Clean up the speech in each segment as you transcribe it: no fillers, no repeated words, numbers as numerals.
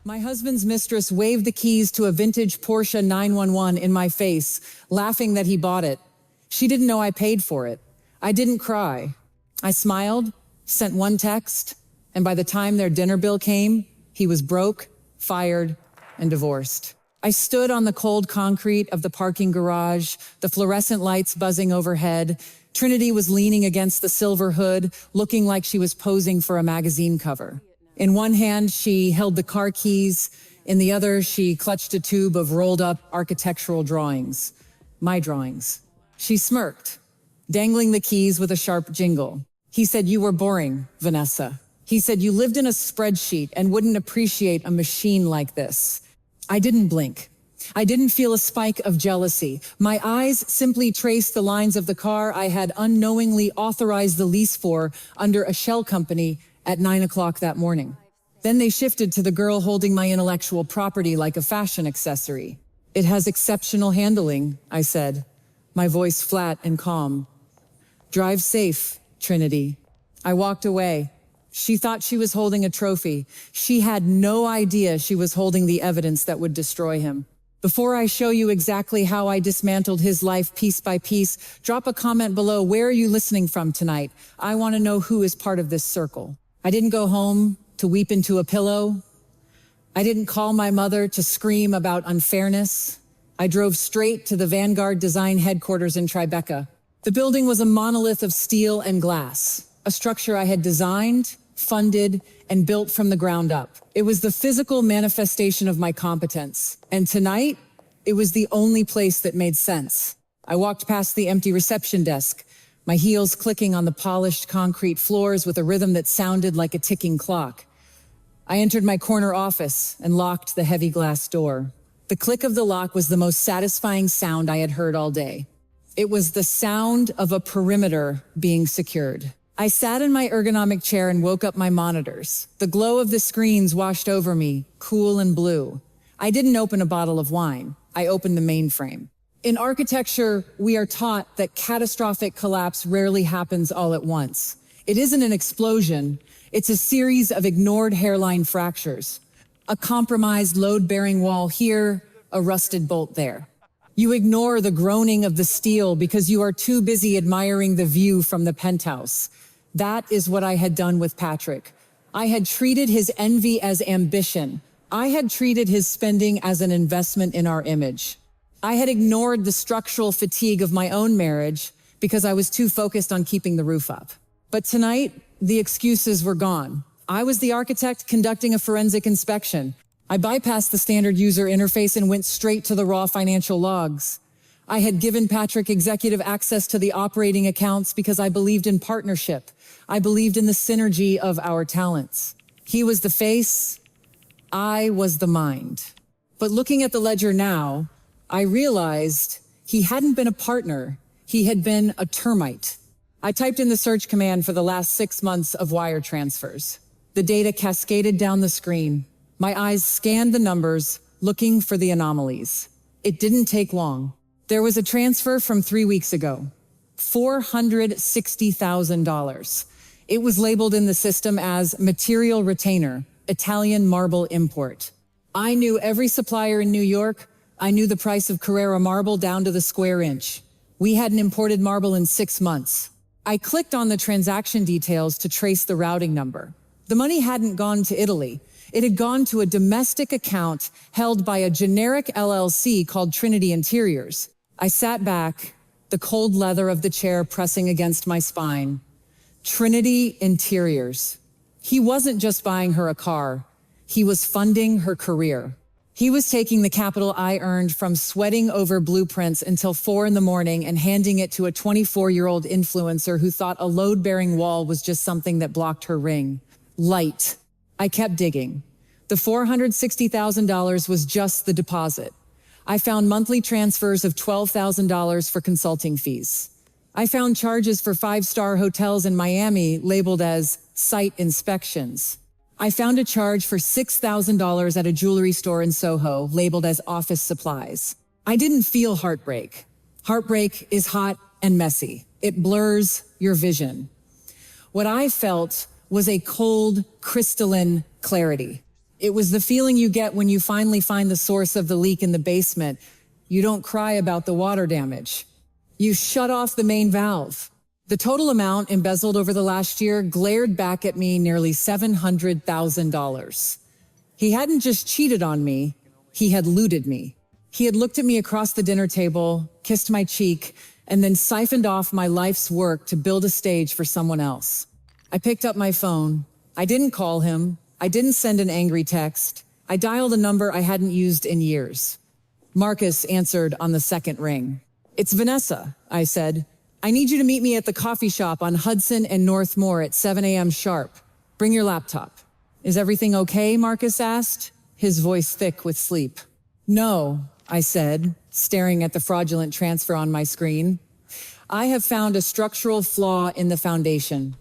My husband's mistress waved the keys to a vintage Porsche 911 in my face, laughing that he bought it. She didn't know I paid for it. I didn't cry. I smiled, sent one text, and by the time their dinner bill came, he was broke, fired, and divorced. I stood on the cold concrete of the parking garage, the fluorescent lights buzzing overhead. Trinity was leaning against the silver hood, looking like she was posing for a magazine cover. In one hand, she held the car keys. In the other, she clutched a tube of rolled-up architectural drawings. My drawings. She smirked, dangling the keys with a sharp jingle. He said, "You were boring, Vanessa." He said, "You lived in a spreadsheet and wouldn't appreciate a machine like this." I didn't blink. I didn't feel a spike of jealousy. My eyes simply traced the lines of the car I had unknowingly authorized the lease for under a shell company at 9 o'clock that morning. Then they shifted to the girl holding my intellectual property like a fashion accessory. "It has exceptional handling," I said, my voice flat and calm. "Drive safe, Trinity." I walked away. She thought she was holding a trophy. She had no idea she was holding the evidence that would destroy him. Before I show you exactly how I dismantled his life piece by piece, drop a comment below. Where are you listening from tonight? I want to know who is part of this circle. I didn't go home to weep into a pillow. I didn't call my mother to scream about unfairness. I drove straight to the Vanguard Design headquarters in Tribeca. The building was a monolith of steel and glass, a structure I had designed, funded, and built from the ground up. It was the physical manifestation of my competence. And tonight, it was the only place that made sense. I walked past the empty reception desk, my heels clicking on the polished concrete floors with a rhythm that sounded like a ticking clock. I entered my corner office and locked the heavy glass door. The click of the lock was the most satisfying sound I had heard all day. It was the sound of a perimeter being secured. I sat in my ergonomic chair and woke up my monitors. The glow of the screens washed over me, cool and blue. I didn't open a bottle of wine. I opened the mainframe. In architecture, we are taught that catastrophic collapse rarely happens all at once. It isn't an explosion. It's a series of ignored hairline fractures. A compromised load-bearing wall here, a rusted bolt there. You ignore the groaning of the steel because you are too busy admiring the view from the penthouse. That is what I had done with Patrick. I had treated his envy as ambition. I had treated his spending as an investment in our image. I had ignored the structural fatigue of my own marriage because I was too focused on keeping the roof up. But tonight, the excuses were gone. I was the architect conducting a forensic inspection. I bypassed the standard user interface and went straight to the raw financial logs. I had given Patrick executive access to the operating accounts because I believed in partnership. I believed in the synergy of our talents. He was the face, I was the mind. But looking at the ledger now, I realized he hadn't been a partner, he had been a termite. I typed in the search command for the last 6 months of wire transfers. The data cascaded down the screen. My eyes scanned the numbers, looking for the anomalies. It didn't take long. There was a transfer from 3 weeks ago. $460,000. It was labeled in the system as material retainer, Italian marble import. I knew every supplier in New York. I knew the price of Carrara marble down to the square inch. We hadn't imported marble in 6 months. I clicked on the transaction details to trace the routing number. The money hadn't gone to Italy. It had gone to a domestic account held by a generic LLC called Trinity Interiors. I sat back, the cold leather of the chair pressing against my spine. Trinity Interiors. He wasn't just buying her a car. He was funding her career. He was taking the capital I earned from sweating over blueprints until 4 a.m. and handing it to a 24-year-old influencer who thought a load-bearing wall was just something that blocked her ring. Light. I kept digging. The $460,000 was just the deposit. I found monthly transfers of $12,000 for consulting fees. I found charges for 5-star hotels in Miami labeled as site inspections. I found a charge for $6,000 at a jewelry store in Soho labeled as office supplies. I didn't feel heartbreak. Heartbreak is hot and messy. It blurs your vision. What I felt was a cold, crystalline clarity. It was the feeling you get when you finally find the source of the leak in the basement. You don't cry about the water damage. You shut off the main valve. The total amount embezzled over the last year glared back at me nearly $700,000. He hadn't just cheated on me, he had looted me. He had looked at me across the dinner table, kissed my cheek, and then siphoned off my life's work to build a stage for someone else. I picked up my phone. I didn't call him. I didn't send an angry text. I dialed a number I hadn't used in years. Marcus answered on the second ring. "It's Vanessa," I said. "I need you to meet me at the coffee shop on Hudson and Northmore at 7 a.m. sharp. Bring your laptop." "Is everything okay?" Marcus asked, his voice thick with sleep. "No," I said, staring at the fraudulent transfer on my screen. "I have found a structural flaw in the foundation.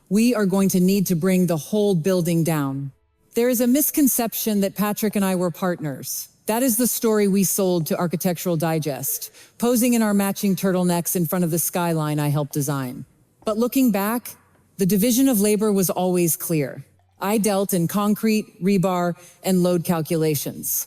We are going to need to bring the whole building down. There is a misconception that Patrick and I were partners. That is the story we sold to Architectural Digest, posing in our matching turtlenecks in front of the skyline I helped design. But looking back, the division of labor was always clear. I dealt in concrete, rebar, and load calculations.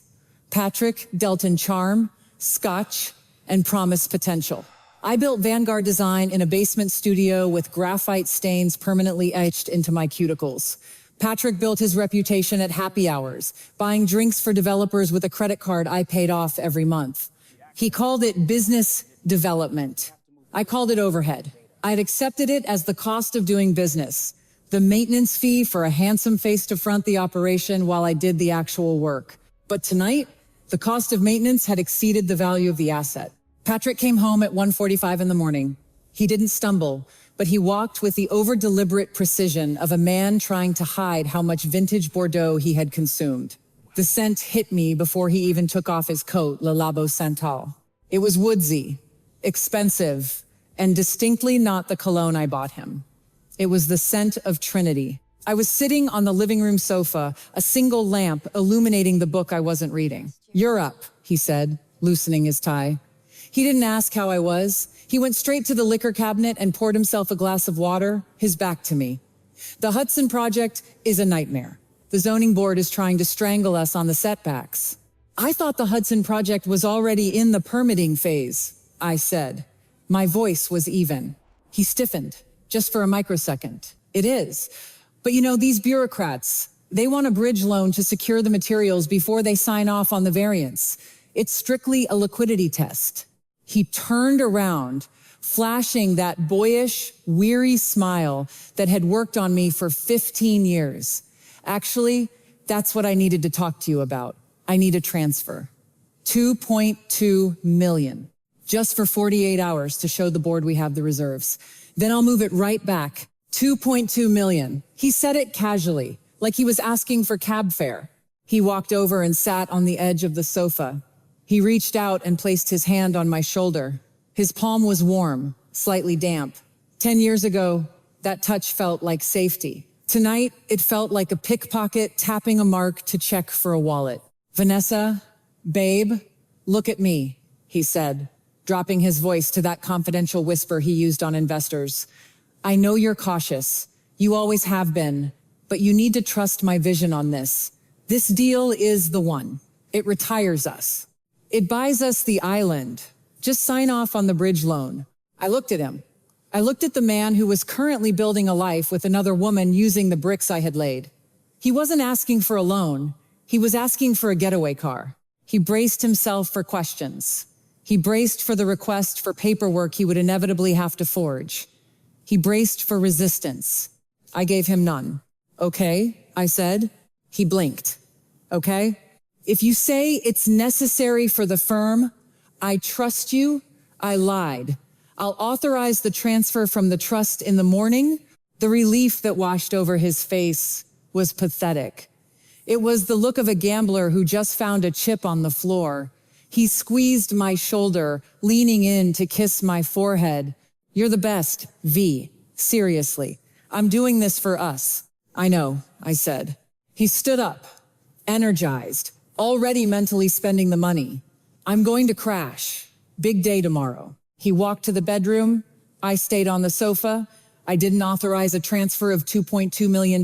Patrick dealt in charm, scotch, and promised potential. I built Vanguard design in a basement studio with graphite stains permanently etched into my cuticles. Patrick built his reputation at happy hours, buying drinks for developers with a credit card I paid off every month. He called it business development. I called it overhead. I had accepted it as the cost of doing business, the maintenance fee for a handsome face to front the operation while I did the actual work. But tonight, the cost of maintenance had exceeded the value of the asset. Patrick came home at 1:45 in the morning. He didn't stumble, but he walked with the over-deliberate precision of a man trying to hide how much vintage Bordeaux he had consumed. The scent hit me before he even took off his coat, Le Labo Santal. It was woodsy, expensive, and distinctly not the cologne I bought him. It was the scent of Trinity. I was sitting on the living room sofa, a single lamp illuminating the book I wasn't reading. "You're up," he said, loosening his tie. He didn't ask how I was. He went straight to the liquor cabinet and poured himself a glass of water, his back to me. "The Hudson project is a nightmare. The zoning board is trying to strangle us on the setbacks." "I thought the Hudson project was already in the permitting phase," I said. My voice was even. He stiffened, just for a microsecond. "It is. But you know, these bureaucrats, they want a bridge loan to secure the materials before they sign off on the variance. It's strictly a liquidity test." He turned around, flashing that boyish, weary smile that had worked on me for 15 years. "Actually, that's what I needed to talk to you about. I need a transfer. 2.2 million. Just for 48 hours to show the board we have the reserves. Then I'll move it right back. 2.2 million. He said it casually, like he was asking for cab fare. He walked over and sat on the edge of the sofa. He reached out and placed his hand on my shoulder. His palm was warm, slightly damp. 10 years ago, that touch felt like safety. Tonight, it felt like a pickpocket tapping a mark to check for a wallet. "Vanessa, babe, look at me," he said, dropping his voice to that confidential whisper he used on investors. "I know you're cautious. You always have been, but you need to trust my vision on this. This deal is the one. It retires us. It buys us the island. Just sign off on the bridge loan." I looked at him. I looked at the man who was currently building a life with another woman using the bricks I had laid. He wasn't asking for a loan. He was asking for a getaway car. He braced himself for questions. He braced for the request for paperwork he would inevitably have to forge. He braced for resistance. I gave him none. "Okay," I said. He blinked. "Okay? If you say it's necessary for the firm, I trust you, I lied. I'll authorize the transfer from the trust in the morning." The relief that washed over his face was pathetic. It was the look of a gambler who just found a chip on the floor. He squeezed my shoulder, leaning in to kiss my forehead. "You're the best, V. Seriously. I'm doing this for us." "I know," I said. He stood up, energized, already mentally spending the money. "I'm going to crash. Big day tomorrow." He walked to the bedroom. I stayed on the sofa. I didn't authorize a transfer of $2.2 million.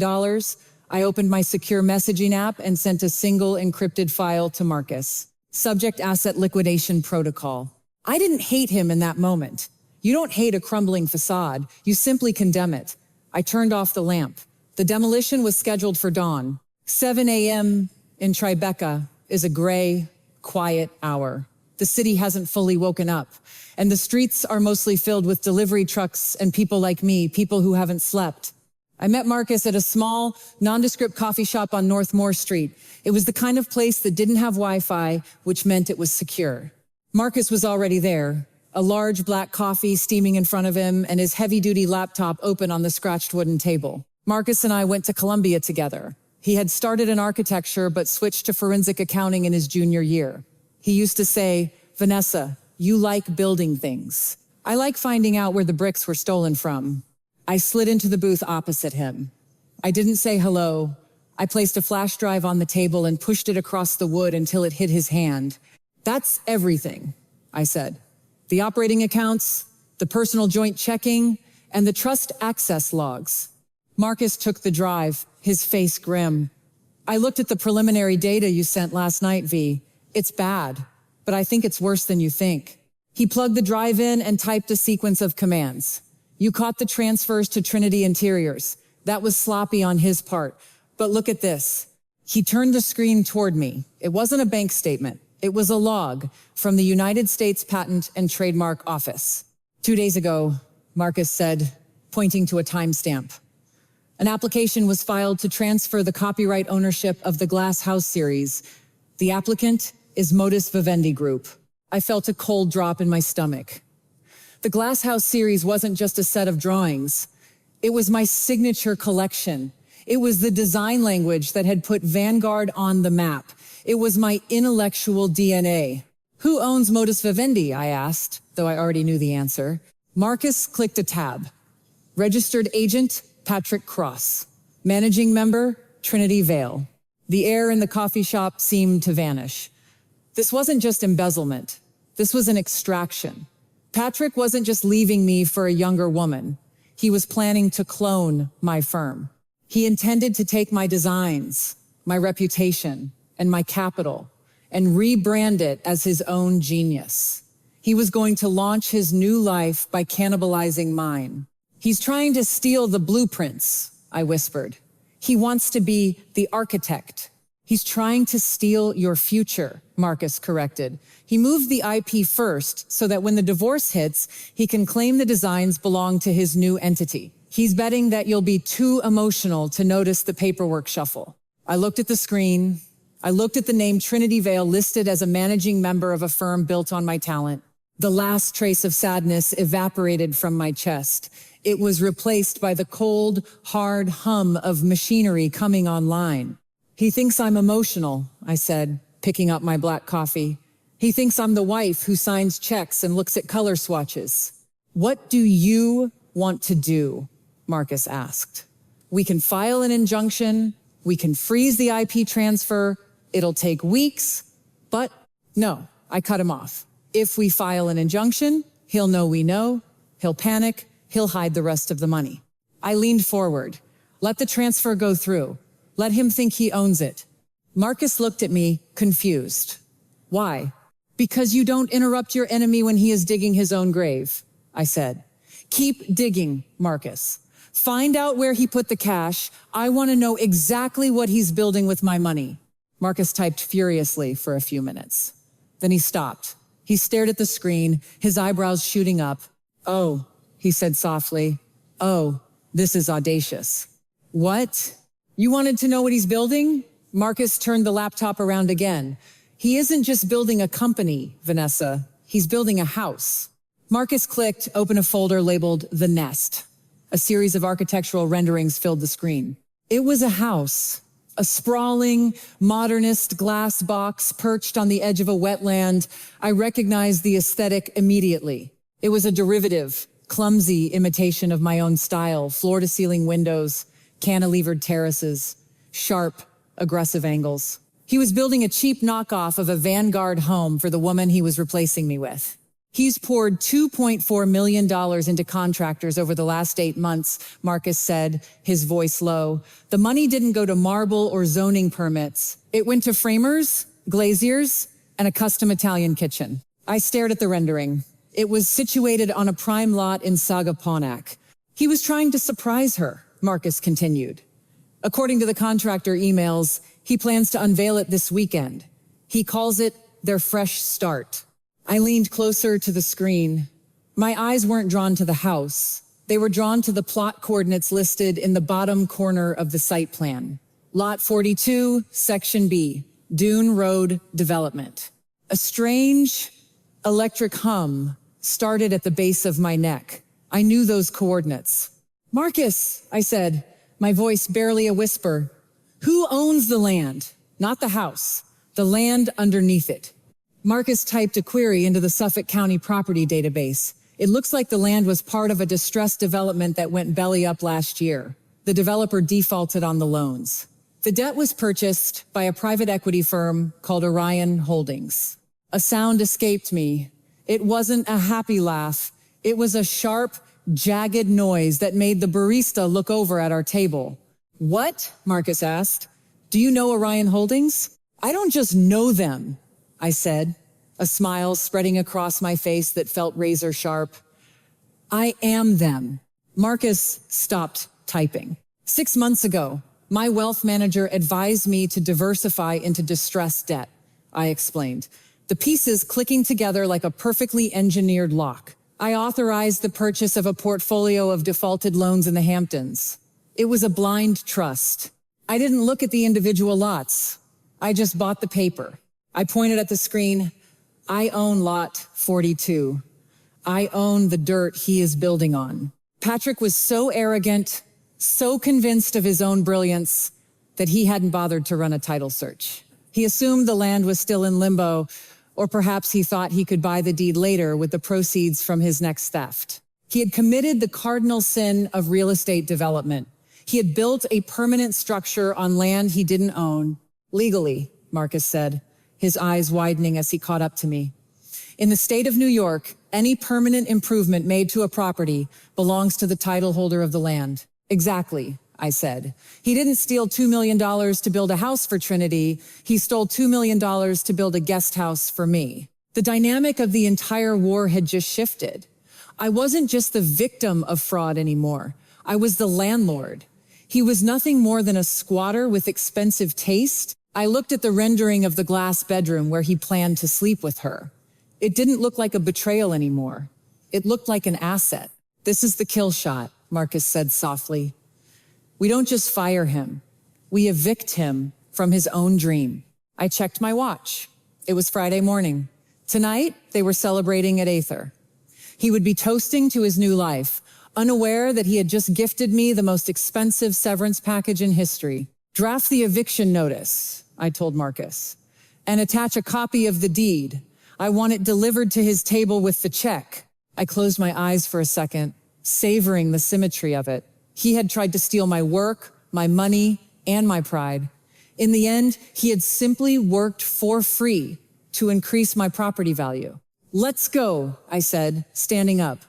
I opened my secure messaging app and sent a single encrypted file to Marcus. Subject Asset Liquidation Protocol. I didn't hate him in that moment. You don't hate a crumbling facade, you simply condemn it. I turned off the lamp. The demolition was scheduled for dawn. 7 a.m. in Tribeca is a gray, quiet hour. The city hasn't fully woken up, and the streets are mostly filled with delivery trucks and people like me, people who haven't slept. I met Marcus at a small, nondescript coffee shop on North Moore Street. It was the kind of place that didn't have Wi-Fi, which meant it was secure. Marcus was already there, a large black coffee steaming in front of him and his heavy-duty laptop open on the scratched wooden table. Marcus and I went to Columbia together. He had started in architecture but switched to forensic accounting in his junior year. He used to say, "Vanessa, you like building things. I like finding out where the bricks were stolen from." I slid into the booth opposite him. I didn't say hello. I placed a flash drive on the table and pushed it across the wood until it hit his hand. "That's everything," I said. "The operating accounts, the personal joint checking, and the trust access logs." Marcus took the drive, his face grim. "I looked at the preliminary data you sent last night, V. It's bad, but I think it's worse than you think." He plugged the drive in and typed a sequence of commands. "You caught the transfers to Trinity Interiors. That was sloppy on his part. But look at this." He turned the screen toward me. It wasn't a bank statement. It was a log from the United States Patent and Trademark Office. 2 days ago, Marcus said, pointing to a timestamp. An application was filed to transfer the copyright ownership of the Glass House series. The applicant is Modus Vivendi Group. I felt a cold drop in my stomach. The Glass House series wasn't just a set of drawings. It was my signature collection. It was the design language that had put Vanguard on the map. It was my intellectual DNA. "Who owns Modus Vivendi?" I asked, though I already knew the answer. Marcus clicked a tab. "Registered agent, Patrick Cross. Managing member, Trinity Vale." The air in the coffee shop seemed to vanish. This wasn't just embezzlement. This was an extraction. Patrick wasn't just leaving me for a younger woman. He was planning to clone my firm. He intended to take my designs, my reputation, and my capital, and rebrand it as his own genius. He was going to launch his new life by cannibalizing mine. "He's trying to steal the blueprints," I whispered. "He wants to be the architect." "He's trying to steal your future," Marcus corrected. "He moved the IP first so that when the divorce hits, he can claim the designs belong to his new entity. He's betting that you'll be too emotional to notice the paperwork shuffle." I looked at the screen. I looked at the name Trinity Vale listed as a managing member of a firm built on my talent. The last trace of sadness evaporated from my chest. It was replaced by the cold, hard hum of machinery coming online. "He thinks I'm emotional," I said, picking up my black coffee. "He thinks I'm the wife who signs checks and looks at color swatches." "What do you want to do?" Marcus asked. "We can file an injunction. We can freeze the IP transfer. It'll take weeks, but..." "No," I cut him off. "If we file an injunction, he'll know we know. He'll panic. He'll hide the rest of the money." I leaned forward. "Let the transfer go through. Let him think he owns it." Marcus looked at me, confused. "Why?" "Because you don't interrupt your enemy when he is digging his own grave," I said. "Keep digging, Marcus. Find out where he put the cash. I want to know exactly what he's building with my money." Marcus typed furiously for a few minutes. Then he stopped. He stared at the screen, his eyebrows shooting up. "Oh," he said softly. "Oh, this is audacious." "What? You wanted to know what he's building?" Marcus turned the laptop around again. "He isn't just building a company, Vanessa. He's building a house." Marcus clicked open a folder labeled The Nest. A series of architectural renderings filled the screen. It was a house, a sprawling, modernist glass box perched on the edge of a wetland. I recognized the aesthetic immediately. It was a derivative, clumsy imitation of my own style, floor-to-ceiling windows, cantilevered terraces, sharp, aggressive angles. He was building a cheap knockoff of a Vanguard home for the woman he was replacing me with. He's poured $2.4 million into contractors over the last 8 months, Marcus said, his voice low. The money didn't go to marble or zoning permits. It went to framers, glaziers, and a custom Italian kitchen. I stared at the rendering. It was situated on a prime lot in Sagaponack. He was trying to surprise her, Marcus continued. According to the contractor emails, he plans to unveil it this weekend. He calls it their fresh start. I leaned closer to the screen. My eyes weren't drawn to the house. They were drawn to the plot coordinates listed in the bottom corner of the site plan. Lot 42, Section B, Dune Road Development. A strange electric hum started at the base of my neck. I knew those coordinates. Marcus, I said, my voice barely a whisper. Who owns the land? Not the house. The land underneath it. Marcus typed a query into the Suffolk County property database. It looks like the land was part of a distressed development that went belly up last year. The developer defaulted on the loans. The debt was purchased by a private equity firm called Orion Holdings. A sound escaped me. It wasn't a happy laugh. It was a sharp, jagged noise that made the barista look over at our table. What? Marcus asked. Do you know Orion Holdings? I don't just know them, I said, a smile spreading across my face that felt razor sharp. I am them. Marcus stopped typing. 6 months ago, my wealth manager advised me to diversify into distressed debt, I explained, the pieces clicking together like a perfectly engineered lock. I authorized the purchase of a portfolio of defaulted loans in the Hamptons. It was a blind trust. I didn't look at the individual lots. I just bought the paper. I pointed at the screen. I own lot 42. I own the dirt he is building on. Patrick was so arrogant, so convinced of his own brilliance, that he hadn't bothered to run a title search. He assumed the land was still in limbo, or perhaps he thought he could buy the deed later with the proceeds from his next theft. He had committed the cardinal sin of real estate development. He had built a permanent structure on land he didn't own, legally, Marcus said, his eyes widening as he caught up to me. In the state of New York, any permanent improvement made to a property belongs to the title holder of the land. Exactly, I said. He didn't steal $2 million to build a house for Trinity. He stole $2 million to build a guest house for me. The dynamic of the entire war had just shifted. I wasn't just the victim of fraud anymore. I was the landlord. He was nothing more than a squatter with expensive taste. I looked at the rendering of the glass bedroom where he planned to sleep with her. It didn't look like a betrayal anymore. It looked like an asset. This is the kill shot, Marcus said softly. We don't just fire him. We evict him from his own dream. I checked my watch. It was Friday morning. Tonight, they were celebrating at AITA. He would be toasting to his new life, unaware that he had just gifted me the most expensive severance package in history. Draft the eviction notice, I told Marcus, and attach a copy of the deed. I want it delivered to his table with the check. I closed my eyes for a second, savoring the symmetry of it. He had tried to steal my work, my money, and my pride. In the end, he had simply worked for free to increase my property value. Let's go, I said, standing up.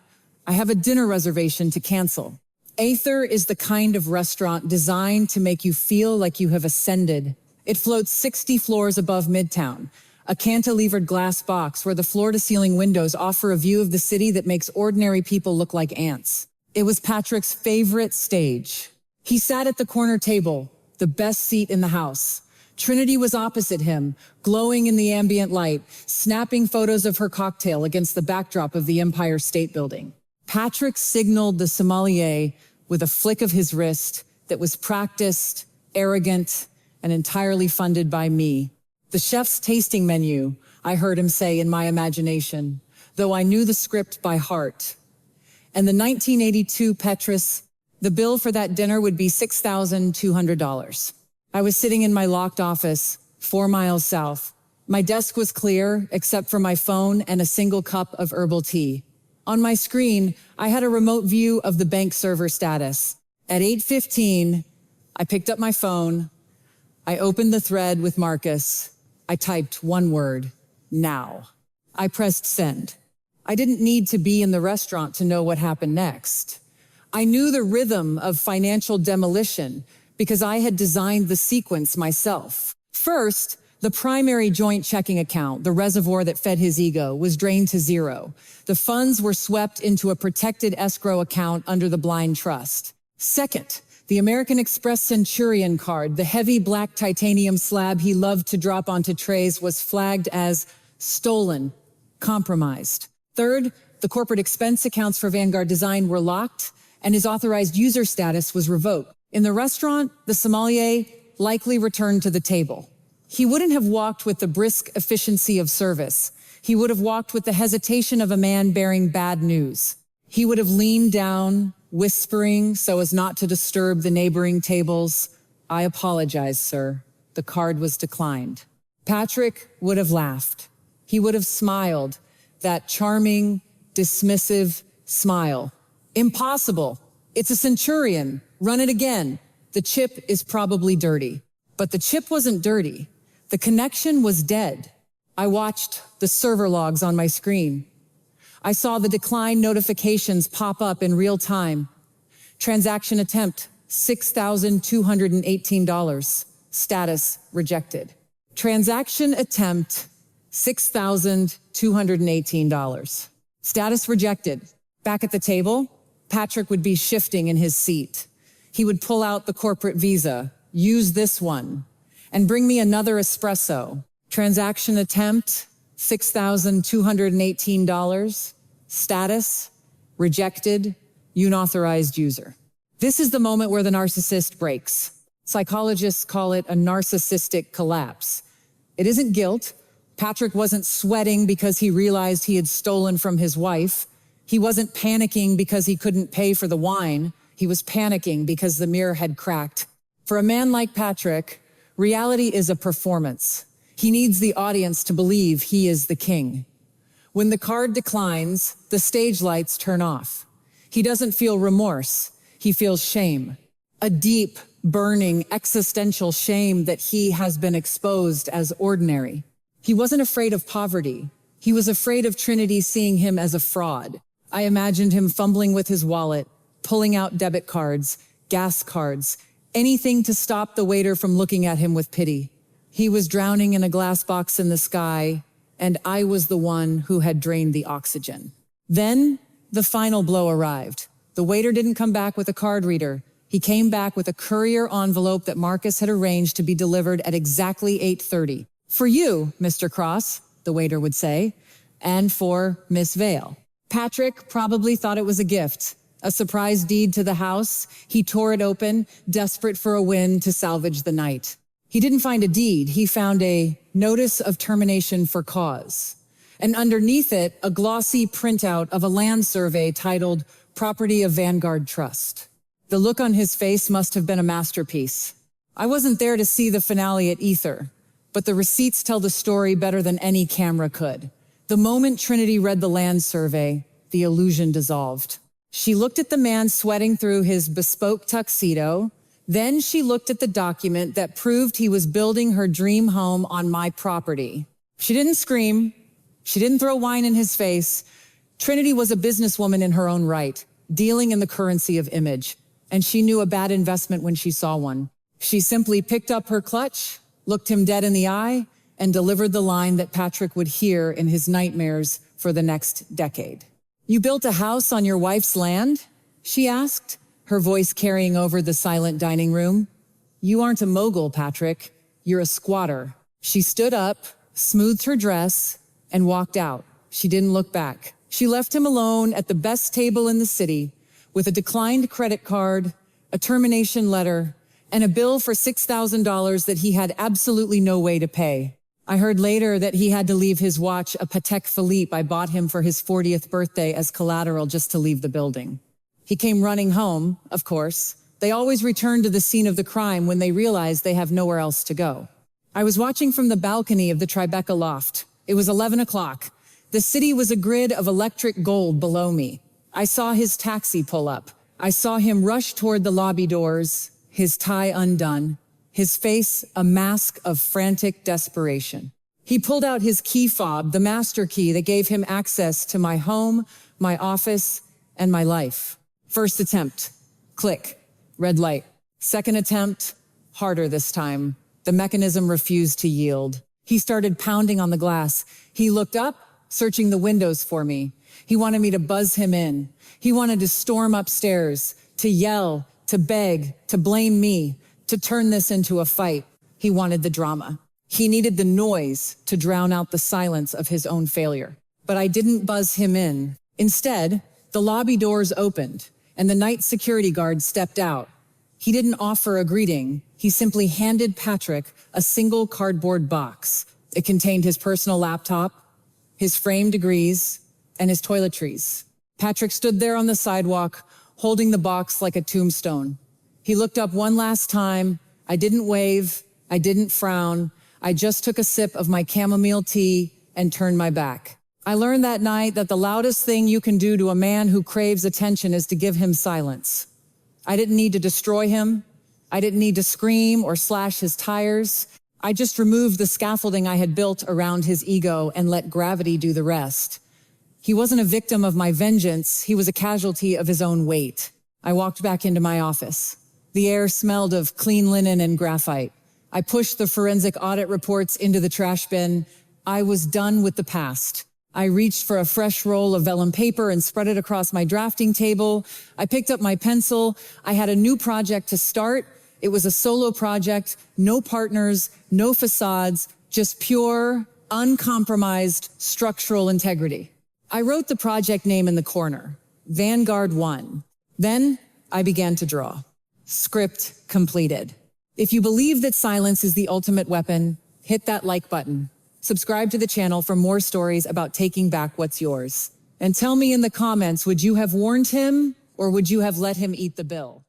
I have a dinner reservation to cancel. AITA is the kind of restaurant designed to make you feel like you have ascended. It floats 60 floors above Midtown, a cantilevered glass box where the floor-to-ceiling windows offer a view of the city that makes ordinary people look like ants. It was Patrick's favorite stage. He sat at the corner table, the best seat in the house. Trinity was opposite him, glowing in the ambient light, snapping photos of her cocktail against the backdrop of the Empire State Building. Patrick signaled the sommelier with a flick of his wrist that was practiced, arrogant, and entirely funded by me. The chef's tasting menu, I heard him say in my imagination, though I knew the script by heart. And the 1982 Petrus, the bill for that dinner would be $6,200. I was sitting in my locked office, 4 miles south. My desk was clear, except for my phone and a single cup of herbal tea. On my screen, I had a remote view of the bank server status. At 8:15, I picked up my phone. I opened the thread with Marcus. I typed one word, now. I pressed send. I didn't need to be in the restaurant to know what happened next. I knew the rhythm of financial demolition because I had designed the sequence myself. First, the primary joint checking account, the reservoir that fed his ego, was drained to zero. The funds were swept into a protected escrow account under the blind trust. Second, the American Express Centurion card, the heavy black titanium slab he loved to drop onto trays, was flagged as stolen, compromised. Third, the corporate expense accounts for Vanguard Design were locked, and his authorized user status was revoked. In the restaurant, the sommelier likely returned to the table. He wouldn't have walked with the brisk efficiency of service. He would have walked with the hesitation of a man bearing bad news. He would have leaned down, whispering so as not to disturb the neighboring tables. "I apologize, sir. The card was declined." Patrick would have laughed. He would have smiled, that charming, dismissive smile. "Impossible. It's a Centurion. Run it again. The chip is probably dirty." But the chip wasn't dirty. The connection was dead. I watched the server logs on my screen. I saw the decline notifications pop up in real time. Transaction attempt, $6,218. Status rejected. Transaction attempt, $6,218. Status rejected. Back at the table, Patrick would be shifting in his seat. He would pull out the corporate Visa, use this one, and bring me another espresso. Transaction attempt, $6,218. Status, rejected, unauthorized user. This is the moment where the narcissist breaks. Psychologists call it a narcissistic collapse. It isn't guilt. Patrick wasn't sweating because he realized he had stolen from his wife. He wasn't panicking because he couldn't pay for the wine. He was panicking because the mirror had cracked. For a man like Patrick, reality is a performance. He needs the audience to believe he is the king. When the card declines, the stage lights turn off. He doesn't feel remorse. He feels shame. A deep, burning, existential shame that he has been exposed as ordinary. He wasn't afraid of poverty. He was afraid of Trinity seeing him as a fraud. I imagined him fumbling with his wallet, pulling out debit cards, gas cards, anything to stop the waiter from looking at him with pity. He was drowning in a glass box in the sky, and I was the one who had drained the oxygen. Then the final blow arrived. The waiter didn't come back with a card reader. He came back with a courier envelope that Marcus had arranged to be delivered at exactly 8:30. "For you, Mr. Cross," the waiter would say, "and for Miss Vale." Patrick probably thought it was a gift, a surprise deed to the house. He tore it open, desperate for a win to salvage the night. He didn't find a deed. He found a notice of termination for cause. And underneath it, a glossy printout of a land survey titled Property of Vanguard Trust. The look on his face must have been a masterpiece. I wasn't there to see the finale at Ether, but the receipts tell the story better than any camera could. The moment Trinity read the land survey, the illusion dissolved. She looked at the man sweating through his bespoke tuxedo. Then she looked at the document that proved he was building her dream home on my property. She didn't scream. She didn't throw wine in his face. Trinity was a businesswoman in her own right, dealing in the currency of image, and she knew a bad investment when she saw one. She simply picked up her clutch, looked him dead in the eye, and delivered the line that Patrick would hear in his nightmares for the next decade. "You built a house on your wife's land?" she asked, her voice carrying over the silent dining room. "You aren't a mogul, Patrick. You're a squatter." She stood up, smoothed her dress, and walked out. She didn't look back. She left him alone at the best table in the city with a declined credit card, a termination letter, and a bill for $6,000 that he had absolutely no way to pay. I heard later that he had to leave his watch, a Patek Philippe I bought him for his 40th birthday, as collateral just to leave the building. He came running home, of course. They always return to the scene of the crime when they realize they have nowhere else to go. I was watching from the balcony of the Tribeca loft. It was 11 o'clock. The city was a grid of electric gold below me. I saw his taxi pull up. I saw him rush toward the lobby doors, his tie undone, his face a mask of frantic desperation. He pulled out his key fob, the master key that gave him access to my home, my office, and my life. First attempt, click, red light. Second attempt, harder this time. The mechanism refused to yield. He started pounding on the glass. He looked up, searching the windows for me. He wanted me to buzz him in. He wanted to storm upstairs, to yell, to beg, to blame me, to turn this into a fight. He wanted the drama. He needed the noise to drown out the silence of his own failure. But I didn't buzz him in. Instead, the lobby doors opened, and the night security guard stepped out. He didn't offer a greeting. He simply handed Patrick a single cardboard box. It contained his personal laptop, his framed degrees, and his toiletries. Patrick stood there on the sidewalk, holding the box like a tombstone. He looked up one last time. I didn't wave. I didn't frown. I just took a sip of my chamomile tea and turned my back. I learned that night that the loudest thing you can do to a man who craves attention is to give him silence. I didn't need to destroy him. I didn't need to scream or slash his tires. I just removed the scaffolding I had built around his ego and let gravity do the rest. He wasn't a victim of my vengeance. He was a casualty of his own weight. I walked back into my office. The air smelled of clean linen and graphite. I pushed the forensic audit reports into the trash bin. I was done with the past. I reached for a fresh roll of vellum paper and spread it across my drafting table. I picked up my pencil. I had a new project to start. It was a solo project, no partners, no facades, just pure, uncompromised structural integrity. I wrote the project name in the corner, Vanguard 1. Then I began to draw. Script completed. If you believe that silence is the ultimate weapon, hit that like button. Subscribe to the channel for more stories about taking back what's yours. And tell me in the comments, would you have warned him or would you have let him eat the bill?